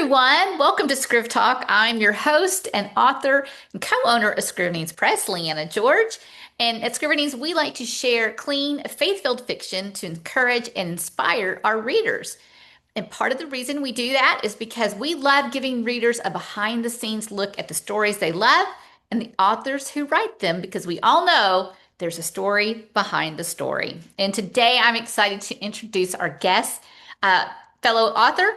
everyone. Welcome to ScrivTalk. I'm your host and author and co-owner of Scrivenings Press, Liana George. And at Scrivenings, we like to share clean, faith-filled fiction to encourage and inspire our readers. And part of the reason we do that is because we love giving readers a behind-the-scenes look at the stories they love and the authors who write them, because we all know there's a story behind the story. And today I'm excited to introduce our guest, uh, fellow author,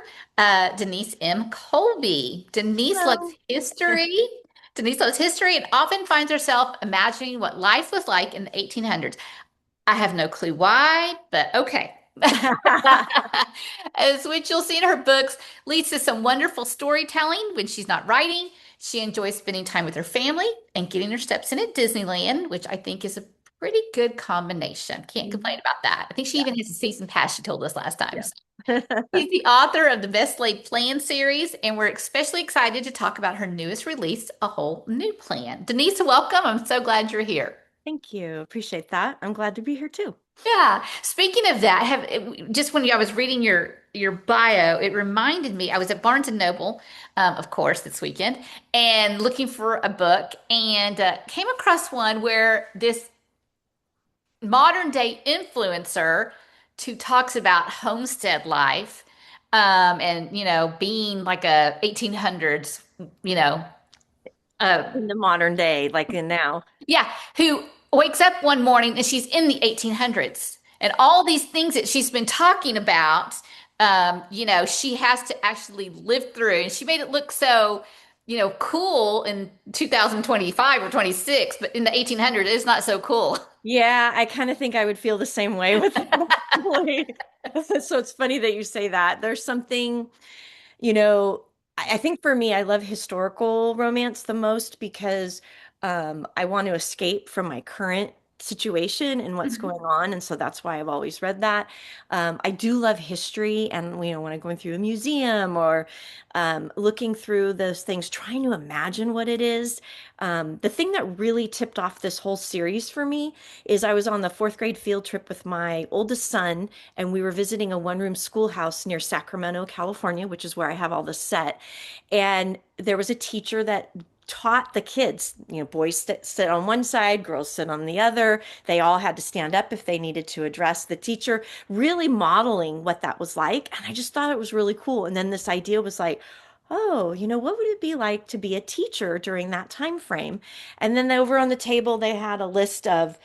Denise M. Colby. Denise loves Hello. history. Denise loves history and often finds herself imagining what life was like in the 1800s. I have no clue why, but okay. As which you'll see in her books, leads to some wonderful storytelling when she's not writing. She enjoys spending time with her family and getting her steps in at Disneyland, which I think is a pretty good combination. Can't complain Mhm. about that. I think she Yeah, even has a season pass, she told us last time. yeah. So she's the author of the Best Laid Plan series, and we're especially excited to talk about her newest release, A Whole New Plan. Denise, welcome. I'm so glad you're here. Thank you. Appreciate that. I'm glad to be here too. Yeah. Speaking of that, just when I was reading your bio, it reminded me I was at Barnes and Noble, of course, this weekend, and looking for a book, and came across one where this modern day influencer who talks about homestead life, and being like a 1800s, you know, uh, In the modern day, like in now. yeah, who wakes up one morning and she's in the 1800s. And all these things that she's been talking about, she has to actually live through. And she made it look so, cool in 2025 or 26, but in the 1800s, it's not so cool. Yeah, I kind of think I would feel the same way with it, actually. So it's funny that you say that. There's something, you know, I think for me, I love historical romance the most because I want to escape from my current situation and what's Mhm. going on. And so that's why I've always read that. I do love history. And, when I'm going through a museum or looking through those things, trying to imagine what it is. The thing that really tipped off this whole series for me is I was on the fourth grade field trip with my oldest son, and we were visiting a one-room schoolhouse near Sacramento, California, which is where I have all this set. And there was a teacher that taught the kids, boys sit on one side, girls sit on the other. They all had to stand up if they needed to address the teacher, really modeling what that was like. And I just thought it was really cool. And then this idea was like, oh, what would it be like to be a teacher during that time frame? And then over on the table, they had a list of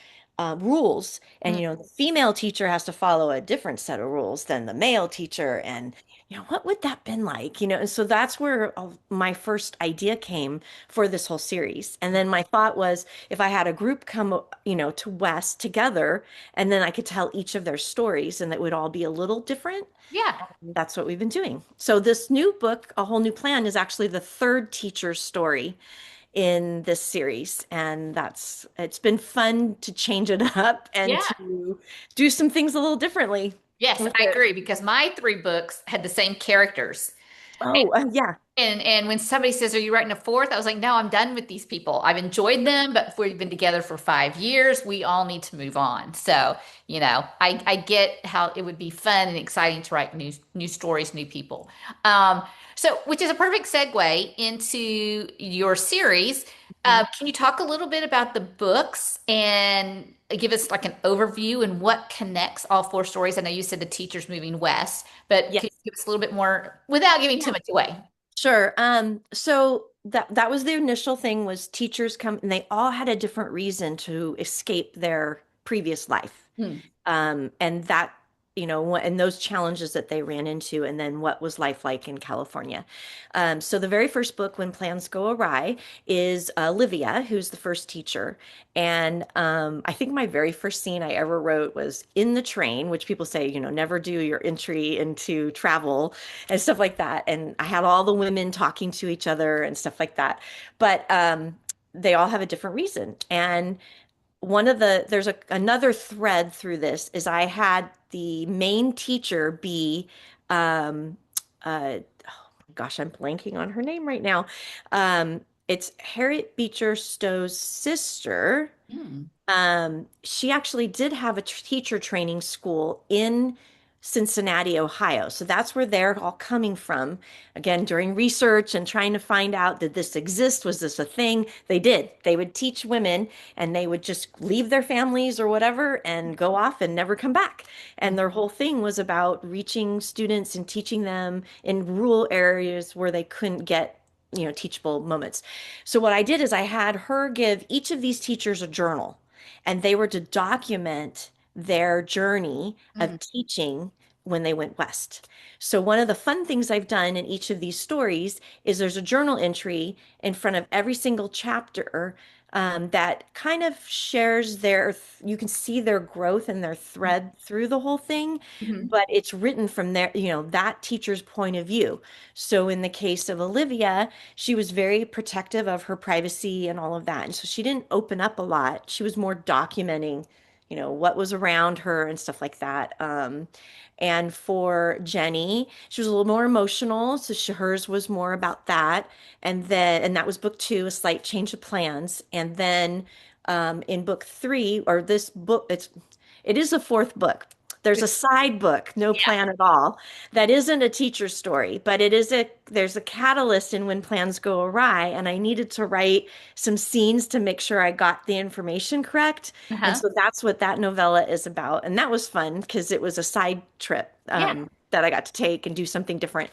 rules. And, Mm. the female teacher has to follow a different set of rules than the male teacher. And, what would that been like? And so that's where my first idea came for this whole series. And then my thought was if I had a group come, to West together, and then I could tell each of their stories and that would all be a little different. Yeah. That's what we've been doing. So this new book, A Whole New Plan, is actually the third teacher's story in this series. And it's been fun to change it up and Yeah. to do some things a little differently Yes, with I it. agree because my three books had the same characters. Oh, yeah. And when somebody says, "Are you writing a fourth?" I was like, "No, I'm done with these people. I've enjoyed them, but we've been together for 5 years. We all need to move on." So, I get how it would be fun and exciting to write new stories, new people. Um, which is a perfect segue into your series. Mhm. Can you talk a little bit about the books and give us like an overview and what connects all four stories? I know you said the teacher's moving west, but could Yes. you give us a little bit more without giving too Yeah. much away? Sure. So that was the initial thing was teachers come and they all had a different reason to escape their previous life. Hmm. And that, and those challenges that they ran into, and then what was life like in California. So the very first book, When Plans Go Awry, is Olivia, who's the first teacher. And I think my very first scene I ever wrote was in the train, which people say, never do your entry into travel and stuff like that. And I had all the women talking to each other and stuff like that. But they all have a different reason. And there's another thread through this is I had the main teacher be um oh gosh, I'm blanking on her name right now. It's Harriet Beecher Stowe's sister. Hmm. She actually did have a teacher training school in Cincinnati, Ohio. So that's where they're all coming from. Again, during research and trying to find out, did this exist? Was this a thing? They did. They would teach women and they would just leave their families or whatever and go off and never come back. And their whole thing was about reaching students and teaching them in rural areas where they couldn't get, teachable moments. So what I did is I had her give each of these teachers a journal, and they were to document their journey Mm, of teaching when they went west. So one of the fun things I've done in each of these stories is there's a journal entry in front of every single chapter, that kind of shares you can see their growth and their thread through the whole thing, mhm, but it's written from that teacher's point of view. So in the case of Olivia, she was very protective of her privacy and all of that. And so she didn't open up a lot. She was more documenting, what was around her and stuff like that. And for Jenny, she was a little more emotional, so hers was more about that. And that was book two, A Slight Change of Plans. And then in book three, or this book, it is a fourth book. There's a side book, No yeah. Plan at All, that isn't a teacher story, but there's a catalyst in when plans go awry, and I needed to write some scenes to make sure I got the information correct. And Uh-huh. so that's what that novella is about. And that was fun because it was a side trip, Yeah. that I got to take and do something different.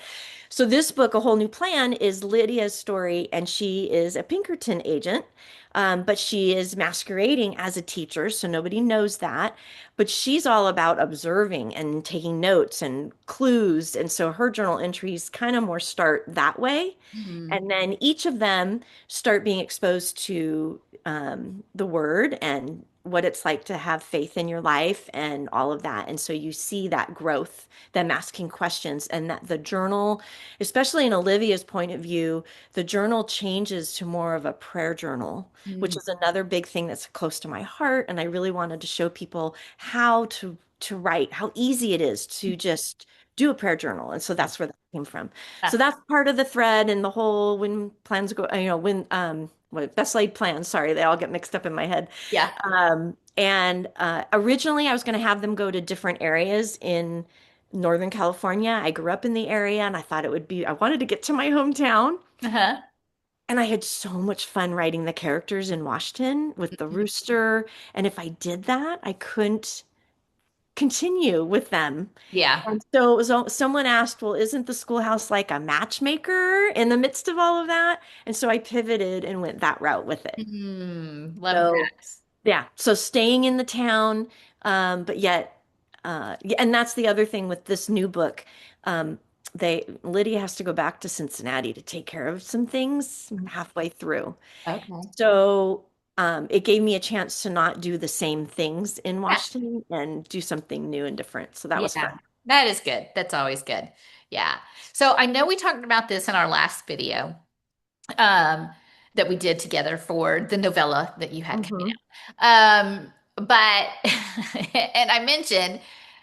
So this book, A Whole New Plan, is Lydia's story, and she is a Pinkerton agent, but she is masquerading as a teacher, so nobody knows that. But she's all about observing and taking notes and clues, and so her journal entries kind of more start that way. Mhm. And then each of them start being exposed to the word and what it's like to have faith in your life and all of that. And so you see that growth, them asking questions, and that the journal, especially in Olivia's point of view, the journal changes to more of a prayer journal, which Mm. is another big thing that's close to my heart. And I really wanted to show people how to write, how easy it is to just do a prayer journal. And so that's where that came from. Uh, So that's part of the thread and the whole when plans go, when what best laid plans, sorry, they all get mixed up in my head. yeah. And originally I was going to have them go to different areas in Northern California. I grew up in the area and I thought I wanted to get to my hometown. Uh-huh. And I had so much fun writing the characters in Washington with the rooster. And if I did that, I couldn't continue with them. Yeah. And so someone asked, well, isn't the schoolhouse like a matchmaker in the midst of all of that? And so I pivoted and went that route with it. Love So that. yeah, so staying in the town, but yet, yeah, and that's the other thing with this new book. Lydia has to go back to Cincinnati to take care of some things halfway through. Okay. So it gave me a chance to not do the same things in Yeah. Washington and do something new and different. So that was Yeah. fun. That is good. That's always good. Yeah. So I know we talked about this in our last video, um, that we did together for the novella that you had coming Hmm. out. But and I mentioned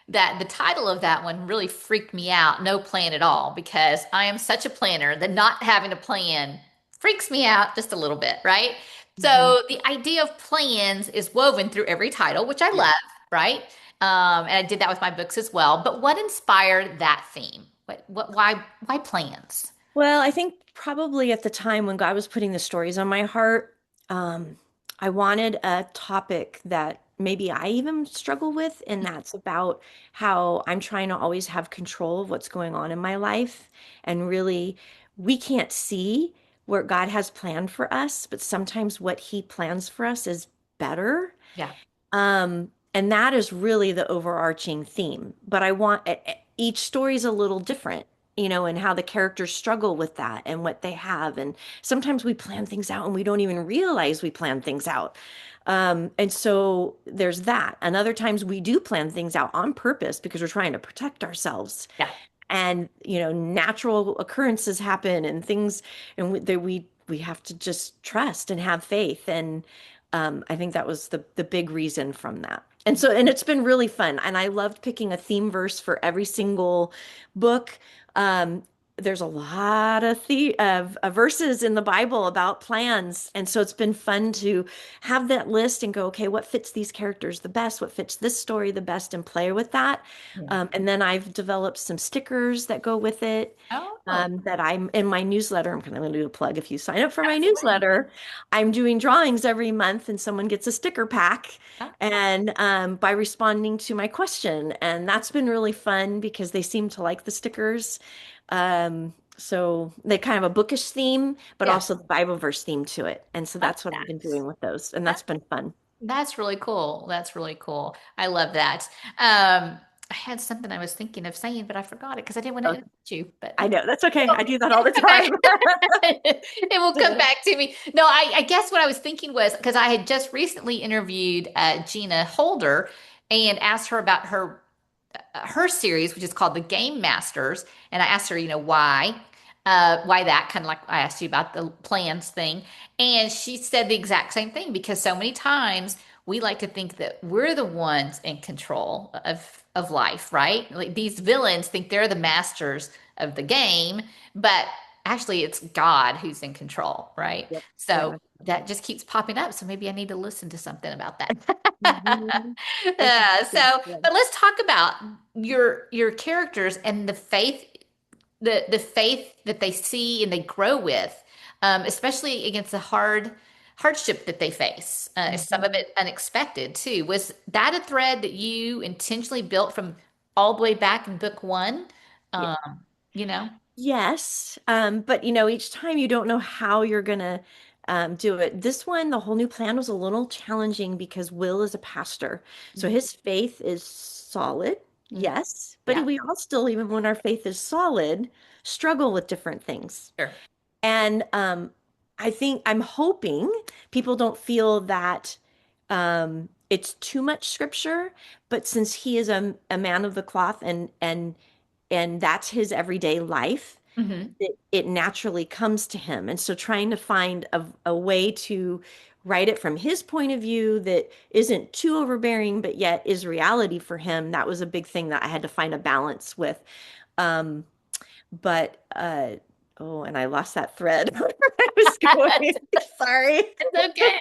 that the title of that one really freaked me out, No Plan at All, because I am such a planner that not having a plan freaks me out just a little bit, right? Hmm. So the idea of plans is woven through every title, which I Yeah. love, right? And I did that with my books as well. But what inspired that theme? Why plans? Well, I think probably at the time when God was putting the stories on my heart, um, I wanted a topic that maybe I even struggle with, and that's about how I'm trying to always have control of what's going on in my life. And really, we can't see where God has planned for us, but sometimes what He plans for us is better. Yeah. And that is really the overarching theme. But each story is a little different, and how the characters struggle with that and what they have. And sometimes we plan things out and we don't even realize we plan things out. And so there's that. And other times we do plan things out on purpose because we're trying to protect ourselves. Yeah. And, natural occurrences happen and things, and we have to just trust and have faith. And I think that was the big reason from that. And it's been really fun. And I loved picking a theme verse for every single book. Um, there's a lot of verses in the Bible about plans, and so it's been fun to have that list and go, okay, what fits these characters the best? What fits this story the best? And play with that. Yeah. And then I've developed some stickers that go with it. Oh, That I'm in my newsletter. I'm going to do a plug. If you sign up for my absolutely. newsletter, I'm doing drawings every month, and someone gets a sticker pack Oh, and by responding to my question. And that's been really fun because they seem to like the stickers. So they kind of a bookish theme, but yeah. also the Bible verse theme to it. And so Love that's what I've been that. doing with those. And that's been fun. That's really cool. That's really cool. I love that. I had something I was thinking of saying, but I forgot it because I didn't want to Oh, interrupt you. But I know. That's okay. I do that all it'll the come back. time. It will come back to me. No, I guess what I was thinking was because I had just recently interviewed Gina Holder and asked her about her series, which is called The Game Masters. And I asked her, why that, kind of like I asked you about the plans thing. And she said the exact same thing because so many times we like to think that we're the ones in control of life, right? Like these villains think they're the masters of the game, but actually it's God who's in control, right? Yep. So Yeah. that just keeps popping up. So maybe I need to listen to something about that. Mhm. So, Yeah. but let's talk about your characters and the faith that they see and they grow with, especially against the hardship that they face. Some of Mhm. it unexpected too. Was that a thread that you intentionally built from all the way back in book one? Yeah. Um, you know? Yes, but each time you don't know how you're gonna do it. This one, the whole new plan was a little challenging because Will is a pastor, so his faith is solid, Mhm. yes, but Yeah, we all still, even when our faith is solid, struggle with different things. sure. And I'm hoping people don't feel that it's too much scripture, but since he is a man of the cloth and that's his everyday life, Hmm. it naturally comes to him. And so trying to find a way to write it from his point of view that isn't too overbearing, but yet is reality for him, that was a big thing that I had to find a balance with. Um, but oh, and I lost that thread where I was going. Sorry. It's okay.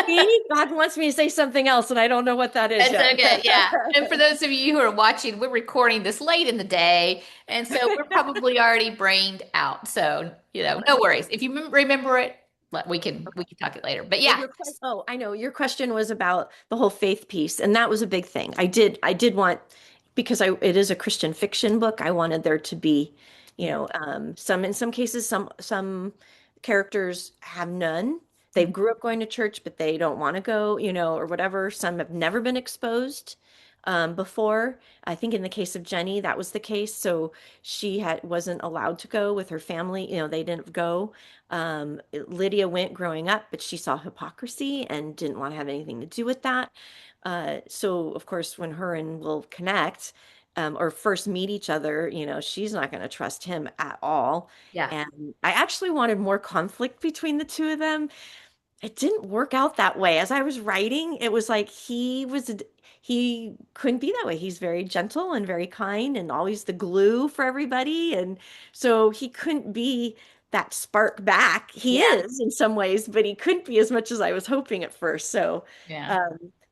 See, God wants me to say something else, and I don't know what that is That's yet. okay. Yeah. And for those of you who are watching, we're recording this late in the day. And so we're probably already brained out. So, no worries. If you remember it, we can talk it later. But Well, yeah. oh, I know your question was about the whole faith piece, and that was a big thing. I did want, because it is a Christian fiction book, I wanted there to be, in some cases, some characters have none. They Mhm. grew up going to church, but they don't want to go, or whatever. Some have never been exposed before. I think in the case of Jenny, that was the case. So she wasn't allowed to go with her family. They didn't go. Lydia went growing up, but she saw hypocrisy and didn't want to have anything to do with that. So, of course, when her and Will connect or first meet each other, she's not going to trust him at all. Yeah. And I actually wanted more conflict between the two of them. It didn't work out that way. As I was writing, it was like he couldn't be that way. He's very gentle and very kind and always the glue for everybody. And so he couldn't be that spark back. He Yeah. is in some ways, but he couldn't be as much as I was hoping at first. So Yeah.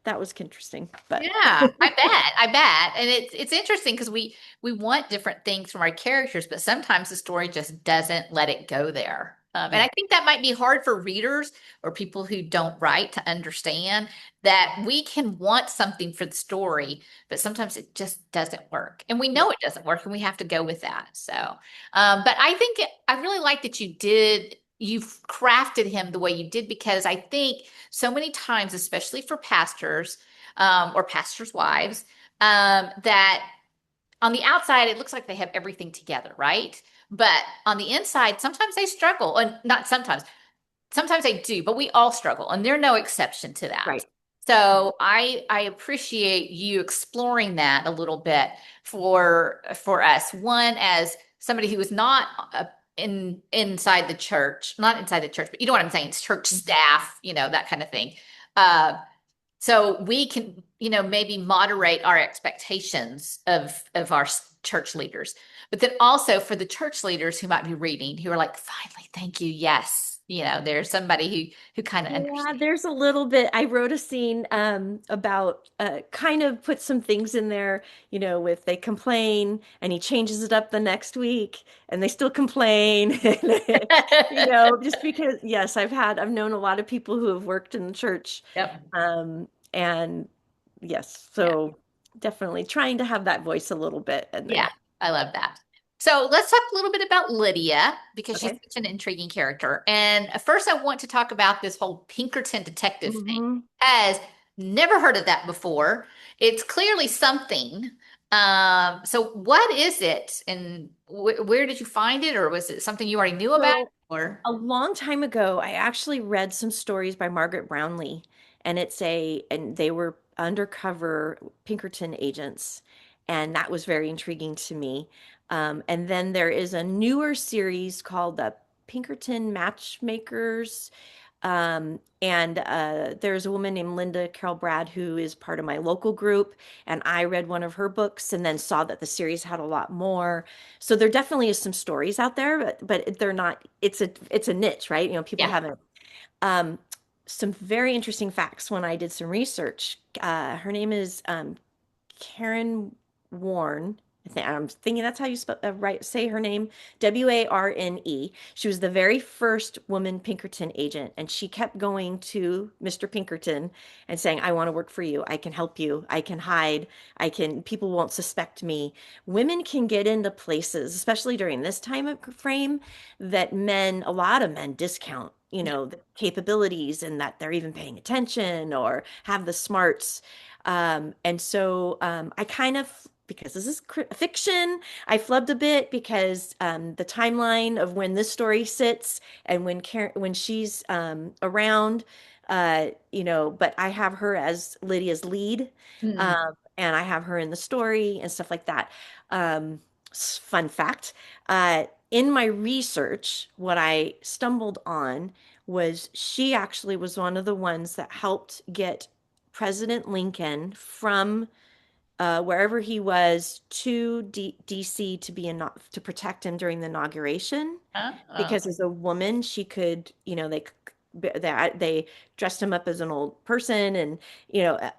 that was interesting. But Yeah, I bet. And it's interesting because we want different things from our characters, but sometimes the story just doesn't let it go there. And yeah, I think that might be hard for readers or people who don't write to understand that we can want something for the story, but sometimes it just doesn't work. And we yeah, know it doesn't work, and we have to go with that. So, but I think I really like that you've crafted him the way you did because I think so many times, especially for pastors, or pastors' wives, that on the outside, it looks like they have everything together, right? But on the inside, sometimes they struggle. And not sometimes they do, but we all struggle, and they're no exception to that. right. So I appreciate you exploring that a little bit for us. One, as somebody who is not inside the church, not inside the church, but you know what I'm saying, it's church Mhm. staff, that kind of thing. Uh, so we can, maybe moderate our expectations of our church leaders. but then also for the church leaders who might be reading, who are like, finally, thank you, yes. There's somebody who kind of Yeah, understands. there's a little bit. I wrote a scene about kind of put some things in there, with they complain and he changes it up the next week and they still complain. Just because, yes, I've known a lot of people who have worked in the church. Yep. And yes, Yeah. so definitely trying to have that voice a little bit in Yeah, there. I love that. So let's talk a little bit about Lydia because she's Okay. such an intriguing character. And first, I want to talk about this whole Pinkerton detective thing. Hmm. As never heard of that before. It's clearly something. So what is it, and where did you find it, or was it something you already knew about, So or? a long time ago, I actually read some stories by Margaret Brownlee, and and they were undercover Pinkerton agents, and that was very intriguing to me. And then there is a newer series called the Pinkerton Matchmakers. And there's a woman named Linda Carol Brad who is part of my local group, and I read one of her books and then saw that the series had a lot more. So there definitely is some stories out there, but they're not. It's a niche, right? People Yeah. haven't. Um, some very interesting facts when I did some research. Her name is Karen Warne. I'm thinking that's how you say her name, Warne. She was the very first woman Pinkerton agent, and she kept going to Mr. Pinkerton and saying, "I want to work for you. I can help you. I can hide. People won't suspect me." Women can get into places, especially during this time of frame, that a lot of men discount. The capabilities and that they're even paying attention or have the smarts. And so I kind of, because this is fiction, I flubbed a bit because the timeline of when this story sits and when she's around, but I have her as Lydia's lead, Hmm. and I have her in the story and stuff like that. Fun fact, in my research, what I stumbled on was she actually was one of the ones that helped get President Lincoln from wherever he was to DC to to protect him during the inauguration. Oh, Because as a woman, she could, they dressed him up as an old person, and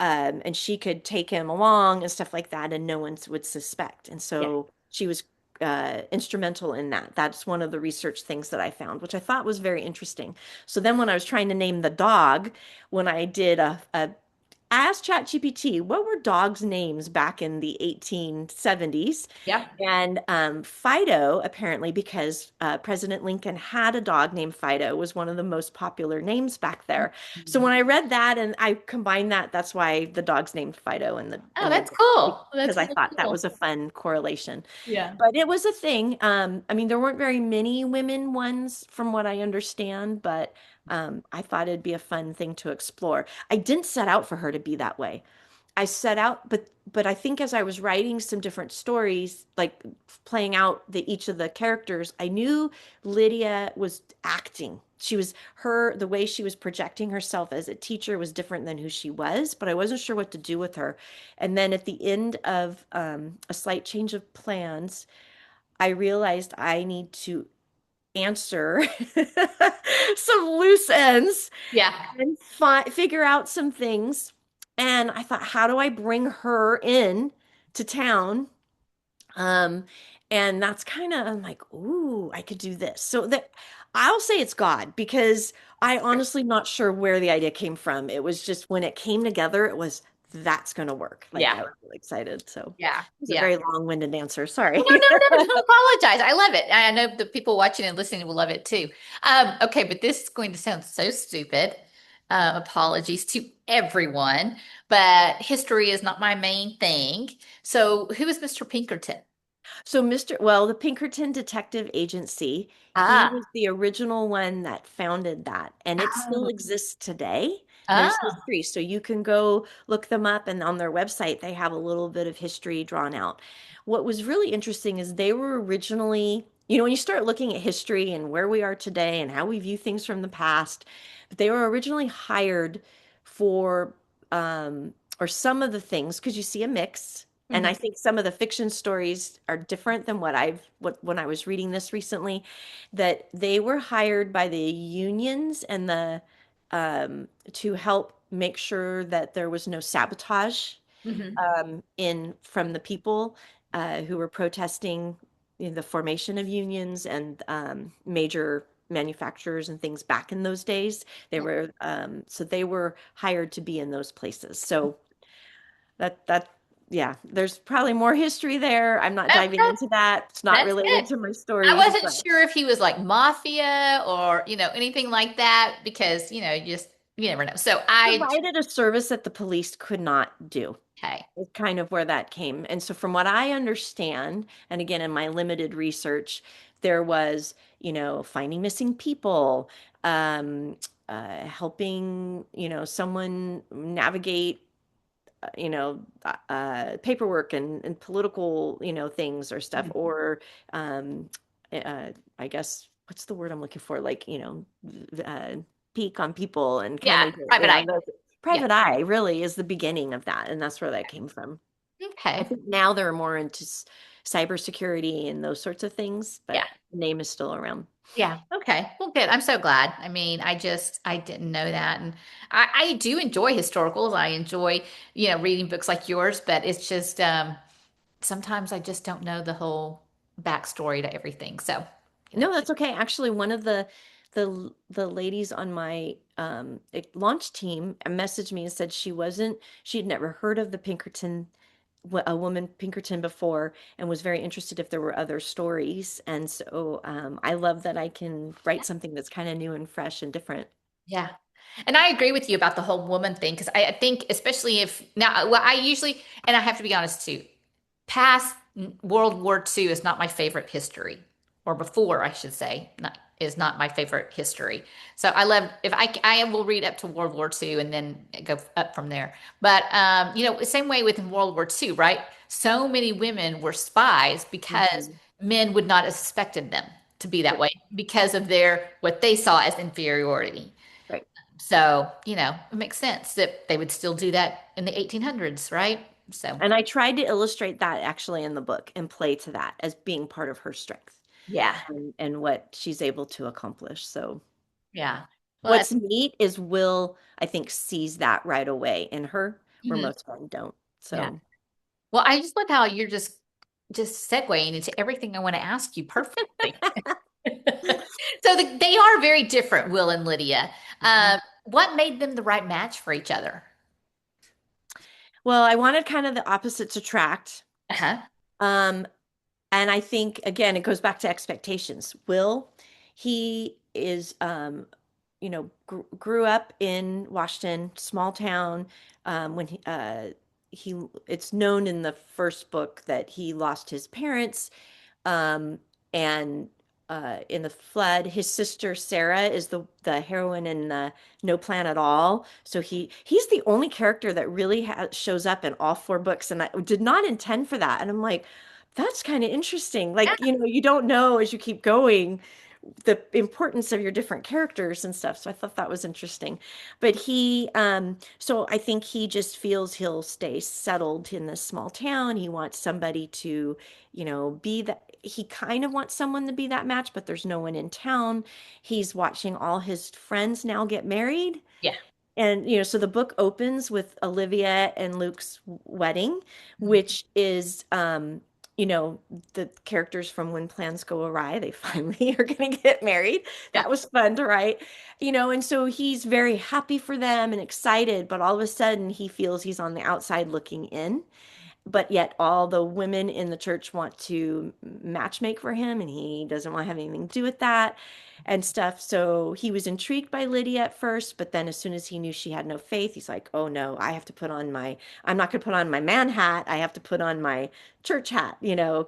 and she could take him along and stuff like that, and no one would suspect. And yeah. so she was instrumental in that. That's one of the research things that I found, which I thought was very interesting. So then when I was trying to name the dog, when I did I asked ChatGPT what were dogs' names back in the 1870s. Yeah. And Fido, apparently, because President Lincoln had a dog named Fido, was one of the most popular names back there. So Mhm. when I read that and I combined that, that's why the dog's named Fido Oh, in the that's book, cool. That's because I really thought that cool. was a fun correlation. Yeah. But it was a thing. I mean, there weren't very many women ones from what I understand, but I thought it'd be a fun thing to explore. I didn't set out for her to be that way. I set out, but I think as I was writing some different stories, like playing out each of the characters, I knew Lydia was acting. The way she was projecting herself as a teacher was different than who she was, but I wasn't sure what to do with her. And then at the end of A Slight Change of Plans, I realized I need to answer some loose ends Yeah. and figure out some things. And I thought, how do I bring her in to town? Um, and that's kind of, I'm like, ooh, I could do this. So that I'll say it's God because I honestly not sure where the idea came from. It was just when it came together, it was that's going to work. Like Yeah. I was really excited. So Yeah. it was a Yeah. very long-winded answer. Oh, Sorry. no, no, no, don't apologize. I love it. I know the people watching and listening will love it too. Okay, but this is going to sound so stupid. Apologies to everyone, but history is not my main thing. So, who is Mr. Pinkerton? The Pinkerton Detective Agency, he Ah, was the original one that founded that, and it still oh, exists today. There's oh, history, so you can go look them up, and on their website, they have a little bit of history drawn out. What was really interesting is they were originally, when you start looking at history and where we are today and how we view things from the past, they were originally hired for, or some of the things, because you see a mix. And Mhm. I think some of the fiction stories are different than what when I was reading this recently, that they were hired by the unions and the to help make sure that there was no sabotage Mhm. in from the people who were protesting the formation of unions and major manufacturers and things back in those days. They Yeah. were so they were hired to be in those places. So that yeah, there's probably more history there. I'm not diving Okay, into that. It's not that's related good. to my I stories, wasn't but sure if he was like mafia or, anything like that because, you never know. So provided a service that the police could not do. okay. Is kind of where that came. And so from what I understand, and again in my limited research, there was, finding missing people, helping, someone navigate, paperwork and political, things or stuff, Mhm. or I guess what's the word I'm looking for? Like, peek on people and kind Yeah, of, private eye. the Yeah. private eye really is the beginning of that, and that's where that came from. I Okay. think now they're more into cybersecurity and those sorts of things, Yeah. but the name is still around. Yeah. Okay. Well, good. I'm so glad. I mean, I didn't know that. And I do enjoy historicals. I enjoy, reading books like yours, but it's just, sometimes I just don't know the whole backstory to everything. So, you know, No, that's okay. Actually, one of the ladies on my launch team messaged me and said she had never heard of the Pinkerton, a woman Pinkerton before, and was very interested if there were other stories. And so I love that I can write something that's kind of new and fresh and different. yeah. And I agree with you about the whole woman thing because I think, especially if now, well, I usually, and I have to be honest too, past World War II is not my favorite history, or before, I should say, is not my favorite history. So I love if I will read up to World War II and then go up from there. But same way with World War II, right? So many women were spies because Mhm. men would not have suspected them to be that Right, way because of their what they saw as inferiority. right. So, it makes sense that they would still do that in the 1800s, right? So, And I tried to illustrate that actually in the book and play to that as being part of her strength yeah. and what she's able to accomplish. So Yeah. Well, what's neat is Will, I think, sees that right away in her, where mhm. most men don't. Yeah. So, Well, I just love how you're just segueing into everything I want to ask you perfectly. So they are very different, Will and Lydia. mhm. What made them the right match for each other? Well, I wanted kind of the opposites attract. Uh-huh. Um, and I think again, it goes back to expectations. Will, he is, grew up in Washington, small town. When he, it's known in the first book that he lost his parents, um, and in the flood, his sister Sarah is the heroine in No Plan at All. So he's the only character that really shows up in all four books, and I did not intend for that. And I'm like, that's kind of interesting. Yeah. Like, you don't know as you keep going the importance of your different characters and stuff. So I thought that was interesting. But so I think he just feels he'll stay settled in this small town. He wants somebody to, be that. He kind of wants someone to be that match, but there's no one in town. He's watching all his friends now get married. Yeah. And, so the book opens with Olivia and Luke's wedding, Mhm. which is, you know, the characters from When Plans Go Awry. They finally are going to get married. Yeah. That was fun to write, and so he's very happy for them and excited, but all of a sudden he feels he's on the outside looking in, but yet all the women in the church want to matchmake for him and he doesn't want to have anything to do with that and stuff. So he was intrigued by Lydia at first, but then as soon as he knew she had no faith, he's like, oh no, I'm not going to put on my man hat. I have to put on my church hat,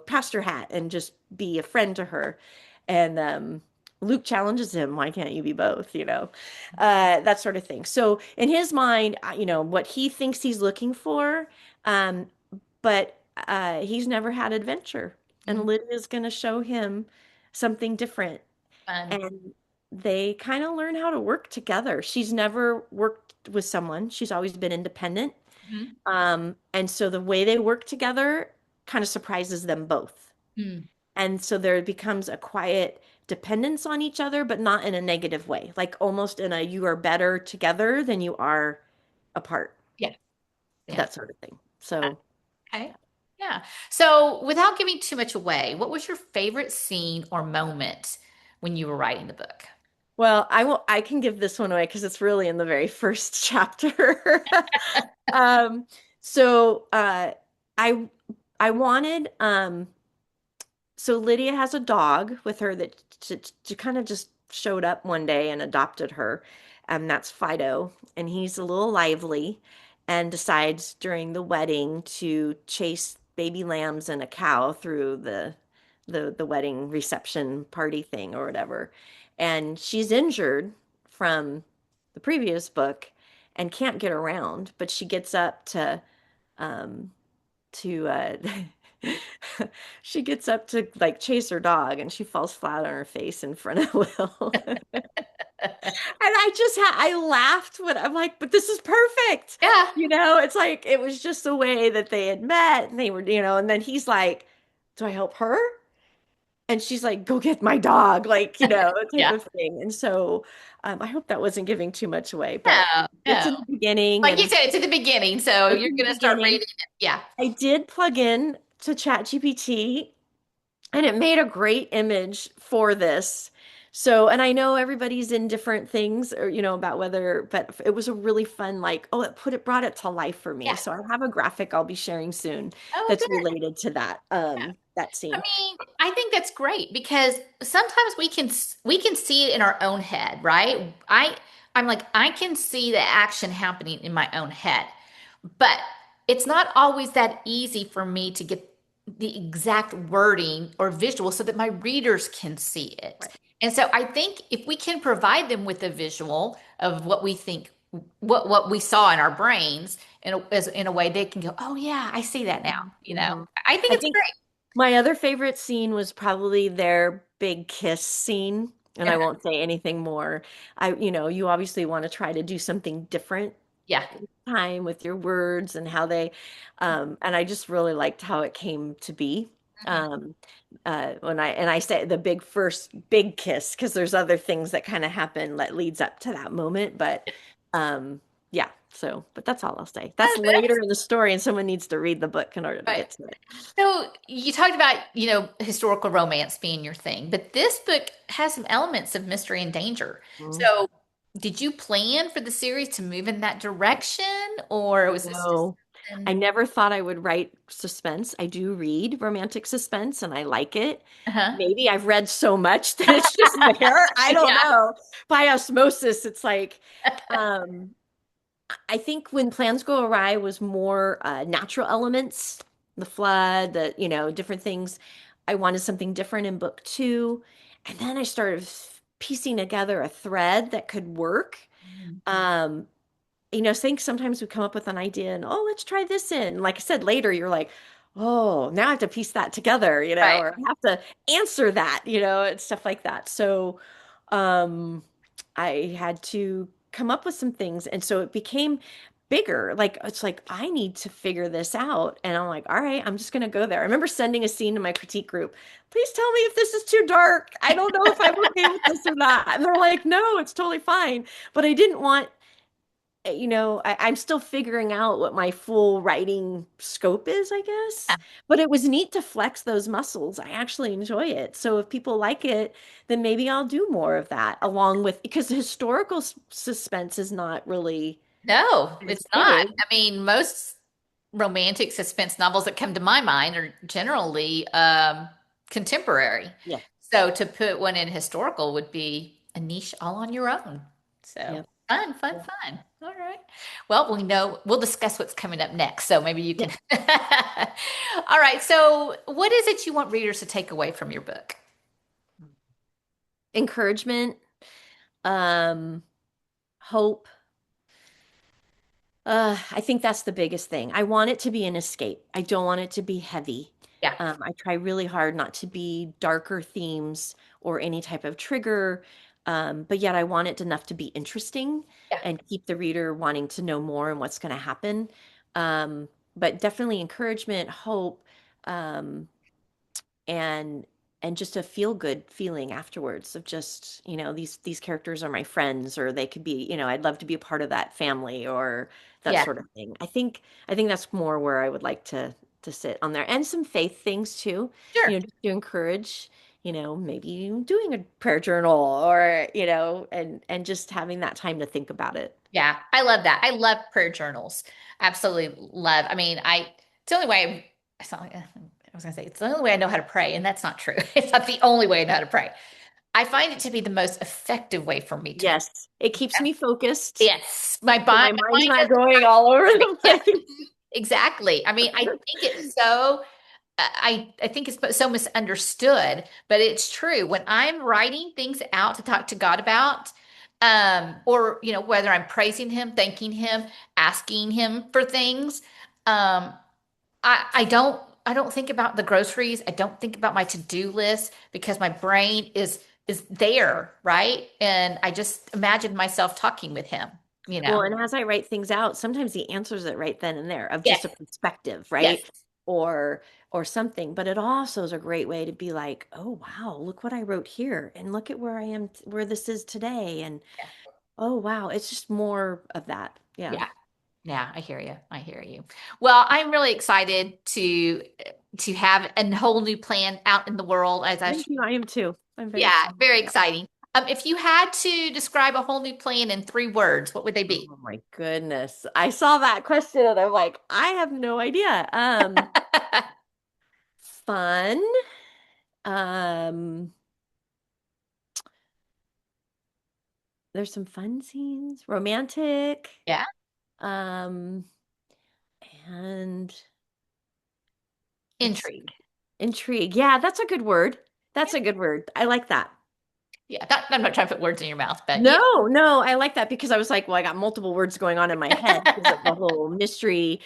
pastor hat, and just be a friend to her. And Luke challenges him, why can't you be both, that sort of thing. So in his mind, what he thinks he's looking for, um, but he's never had adventure. And Mhm. Lydia's going to show him something different. Fun. And they kind of learn how to work together. She's never worked with someone, she's always been independent. Mhm. And so the way they work together kind of surprises them both. Mm. And so there becomes a quiet dependence on each other, but not in a negative way, like almost in a you are better together than you are apart, Yeah. Yeah. that sort of thing. So, Okay. Yeah. So, without giving too much away, what was your favorite scene or moment when you were writing the book? well, I can give this one away because it's really in the very first chapter. Um, so I I wanted so Lydia has a dog with her that kind of just showed up one day and adopted her. And that's Fido. And he's a little lively and decides during the wedding to chase baby lambs and a cow through the wedding reception party thing or whatever. And she's injured from the previous book and can't get around, but she gets up um to she gets up to like chase her dog and she falls flat on her face in front of Will. And I laughed when I'm like, but this is perfect. Yeah. It's like it was just the way that they had met and they were, and then he's like, do I help her? And she's like, go get my dog, like, type Yeah. of thing. And so I hope that wasn't giving too much away, but No, it's no. in the beginning Like you and said, it's at the beginning, so it's you're in the going to start beginning. reading it. Yeah. I did plug in to ChatGPT and it made a great image for this. So, and I know everybody's in different things or, about whether, but it was a really fun, like, oh, it brought it to life for me. Yeah. So I have a graphic I'll be sharing soon Oh, that's good. related to that I scene. mean, I think that's great because sometimes we can see it in our own head, right? I'm like I can see the action happening in my own head. But it's not always that easy for me to get the exact wording or visual so that my readers can see it. Right. And so I think if we can provide them with a visual of what we think what we saw in our brains in a way they can go, "Oh yeah, I see that now." You know. Mhm. I think I it's think my other favorite scene was probably their big kiss scene, and great. I won't say anything more. You obviously want to try to do something different Yeah. time with your words and how they and I just really liked how it came to be. Mhm. Um when I say the big first big kiss because there's other things that kind of happen that leads up to that moment, but yeah, so but that's all I'll say. That's Oh, later in the story and someone needs to read the book in order to right. get to it. So you talked about, historical romance being your thing, but this book has some elements of mystery and danger. Mhm. So did you plan for the series to move in that direction, or was this just No, I something? never thought I would write suspense. I do read romantic suspense and I like it. Uh-huh. Maybe I've read so much that it's just there. I don't Yeah. know. By osmosis, it's like, um, I think when plans go awry was more natural elements, the flood, different things. I wanted something different in book two. And then I started piecing together a thread that could work. Mhm. Um, think sometimes we come up with an idea and, oh, let's try this in. Like I said, later you're like, oh, now I have to piece that together, Right. or I have to answer that, and stuff like that. So, um, I had to come up with some things. And so it became bigger. Like, it's like, I need to figure this out. And I'm like, all right, I'm just going to go there. I remember sending a scene to my critique group. Please tell me if this is too dark. I don't know if I'm okay with this or not. And they're like, no, it's totally fine. But I didn't want I'm still figuring out what my full writing scope is, I guess. Yeah. But it was neat to flex those muscles. I actually enjoy it. So if people like it, then maybe I'll do more of that along with because historical suspense is not really No, as it's not. big. I mean, most romantic suspense novels that come to my mind are generally contemporary. Yeah. So to put one in historical would be a niche all on your own. So Yeah. fun, fun, Yeah. fun. All right. Well, we know we'll discuss what's coming up next. So maybe you Yeah. can. All right. So what is it you want readers to take away from your book? Encouragement, um, hope. I think that's the biggest thing. I want it to be an escape. I don't want it to be heavy. Yeah. I try really hard not to be darker themes or any type of trigger, but yet I want it enough to be interesting Yeah. and keep the reader wanting to know more and what's going to happen. Um, but definitely encouragement, hope, um, and just a feel good feeling afterwards of just, these characters are my friends, or they could be, I'd love to be a part of that family, or that Yeah, sort of thing. I think that's more where I would like to sit on there. And some faith things too, sure. just to encourage, maybe doing a prayer journal, or, and just having that time to think about it. Yeah, I love that. I love prayer journals. Absolutely love. I mean, it's the only way. I was gonna say it's the only way I know how to pray, and that's not true. It's not the only way I know how to pray. I find it to be the most effective way for me to pray. Yes, it keeps me focused Yes, so my my mind's mind not doesn't going all over run. the Yep, place. exactly. I mean, I think it's so. I think it's so misunderstood, but it's true. When I'm writing things out to talk to God about, or whether I'm praising Him, thanking Him, asking Him for things, um, I don't think about the groceries. I don't think about my to-do list because my brain is there, right? And I just imagine myself talking with Him, you Well, know. and as I write things out, sometimes he answers it right then and there of Yes, just a perspective, yes. right? Or something. But it also is a great way to be like, oh wow, look what I wrote here, and look at where I am, where this is today, and oh wow, it's just more of that. Yeah. Yeah. Yeah, I hear you. I hear you. Well, I'm really excited to have a whole new plan out in the world as Thank you. I am too. I'm very yeah, excited. very exciting. If you had to describe a whole new plan in 3 words, what would they be? Oh my goodness. I saw that question and I'm like, I have no idea. Fun. Um, there's some fun scenes, romantic, Yeah, um, and let's intrigue. see. Intrigue. Yeah, that's a good word. That's a good word. I like that. Yeah, I'm not trying to put words in your mouth, but yeah. No, no, I like that because I was like, well, I got multiple words going on in my head because of the whole mystery,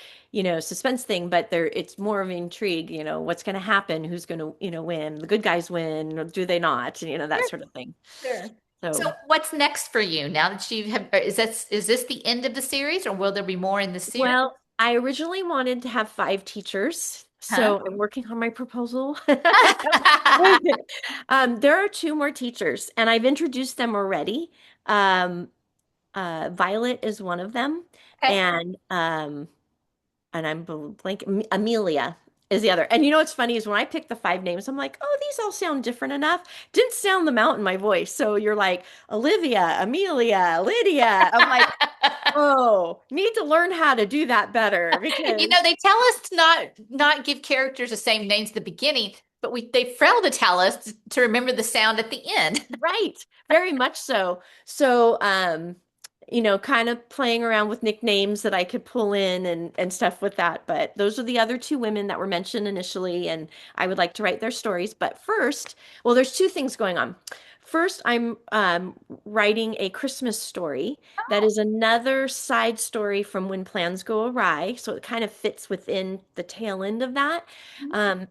suspense thing, but it's more of intrigue, what's going to happen, who's going to, win, the good guys win, or do they not, that Sure, sort of thing. sure. So, So, what's next for you now that you have? Is this the end of the series, or will there be more in the series? well, I originally wanted to have 5 teachers, Huh? so I'm working on my proposal. There are 2 more teachers, and I've introduced them already. Um, Violet is one of them, Okay. and I'm blank. Amelia is the other. And what's funny is when I picked the 5 names, I'm like, oh, these all sound different enough. Didn't sound them out in my voice. So you're like Olivia, Amelia, Lydia. I'm like, oh, need to learn how to do that better because They tell us to not give characters the same names at the beginning, but they fail to tell us to remember the sound at the end. right, very much so. So, kind of playing around with nicknames that I could pull in and stuff with that. But those are the other 2 women that were mentioned initially, and I would like to write their stories. But first, well, there's 2 things going on. First, I'm writing a Christmas story that is another side story from When Plans Go Awry. So it kind of fits within the tail end of that.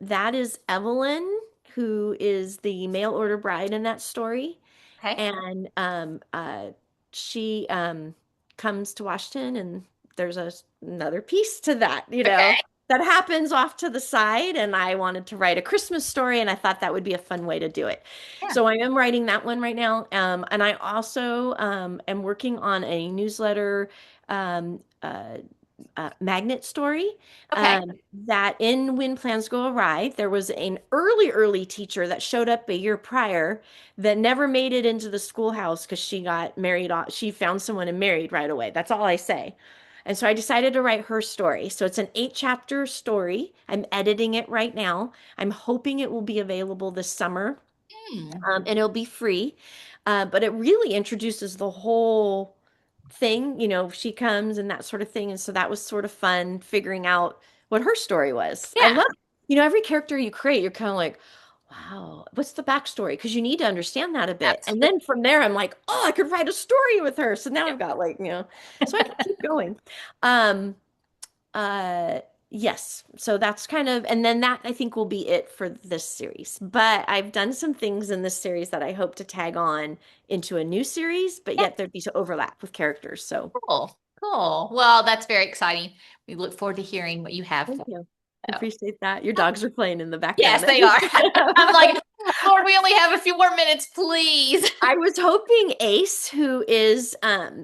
That is Evelyn, who is the mail order bride in that story. Okay. And she comes to Washington, and there's another piece to that, Okay. that happens off to the side. And I wanted to write a Christmas story, and I thought that would be a fun way to do it. Yeah. So I am writing that one right now. And I also am working on a newsletter um, uh, magnet story Okay. that in When Plans Go Awry, there was an early teacher that showed up a year prior that never made it into the schoolhouse because she got married. She found someone and married right away. That's all I say. And so I decided to write her story. So it's an 8-chapter story. I'm editing it right now. I'm hoping it will be available this summer, Hmm. and it'll be free. But it really introduces the whole thing, she comes and that sort of thing. And so that was sort of fun figuring out what her story was. I Yeah. love, every character you create, you're kind of like, wow, what's the backstory? Because you need to understand that a bit. And Absolutely. then from there, I'm like, oh, I could write a story with her. So now I've got like, so I can keep going. Um, uh, yes. So that's kind of, and then that I think will be it for this series. But I've done some things in this series that I hope to tag on into a new series, but Yeah. yet there'd be some overlap with characters. So Cool. Cool. Well, that's very exciting. We look forward to hearing what you have Thank for you. I us. appreciate that. Your dogs are playing in the Yes, background. they are. I'm like, Lord, we only have a few more minutes, please. I was hoping Ace, who is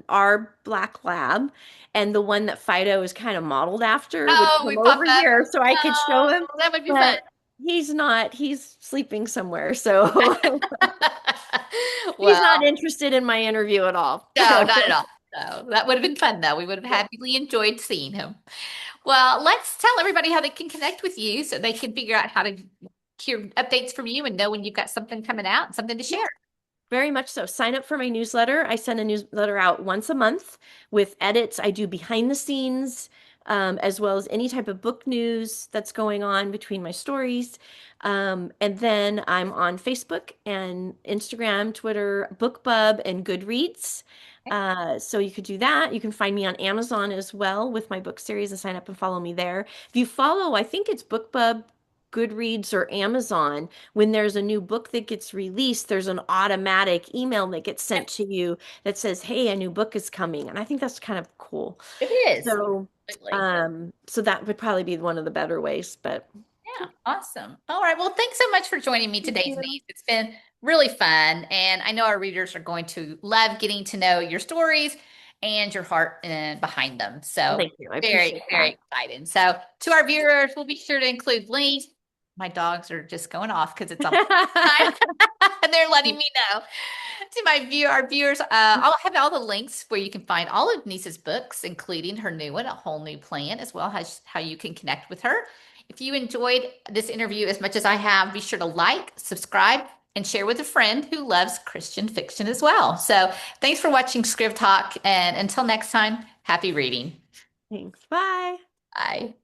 our black lab, and the one that Fido is kind of modeled after, would Oh, come we pop over up. here so I could show him, Oh, that would be fun. but he's not. He's sleeping somewhere, so he's not Well, interested in my interview at all. no, not at all. No, that would have been fun though. We would have Yep. happily enjoyed seeing him. Well, let's tell everybody how they can connect with you so they can figure out how to hear updates from you and know when you've got something coming out and something to Yeah. share. Very much so. Sign up for my newsletter. I send a newsletter out once a month with edits. I do behind the scenes, as well as any type of book news that's going on between my stories. And then I'm on Facebook and Instagram, Twitter, BookBub, and Goodreads. So you could do that. You can find me on Amazon as well with my book series and sign up and follow me there. If you follow, I think it's BookBub, Goodreads, or Amazon, when there's a new book that gets released, there's an automatic email that gets sent to you that says, "Hey, a new book is coming." And I think that's kind of cool. It is. So, Absolutely. so that would probably be one of the better ways, but Yeah, awesome. All right. Well, thanks so much for joining me thank today, you. Denise. It's been really fun. And I know our readers are going to love getting to know your stories and your heart behind them. Well, So thank you. I very, appreciate very that. excited. So to our viewers, we'll be sure to include links. My dogs are just going off because it's almost time. And they're letting me know. To our viewers, I'll have all the links where you can find all of Denise's books, including her new one, A Whole New Plan, as well as how you can connect with her. If you enjoyed this interview as much as I have, be sure to like, subscribe, and share with a friend who loves Christian fiction as well. So thanks for watching Scriv Talk, and until next time, happy reading. Thanks. Bye. Bye.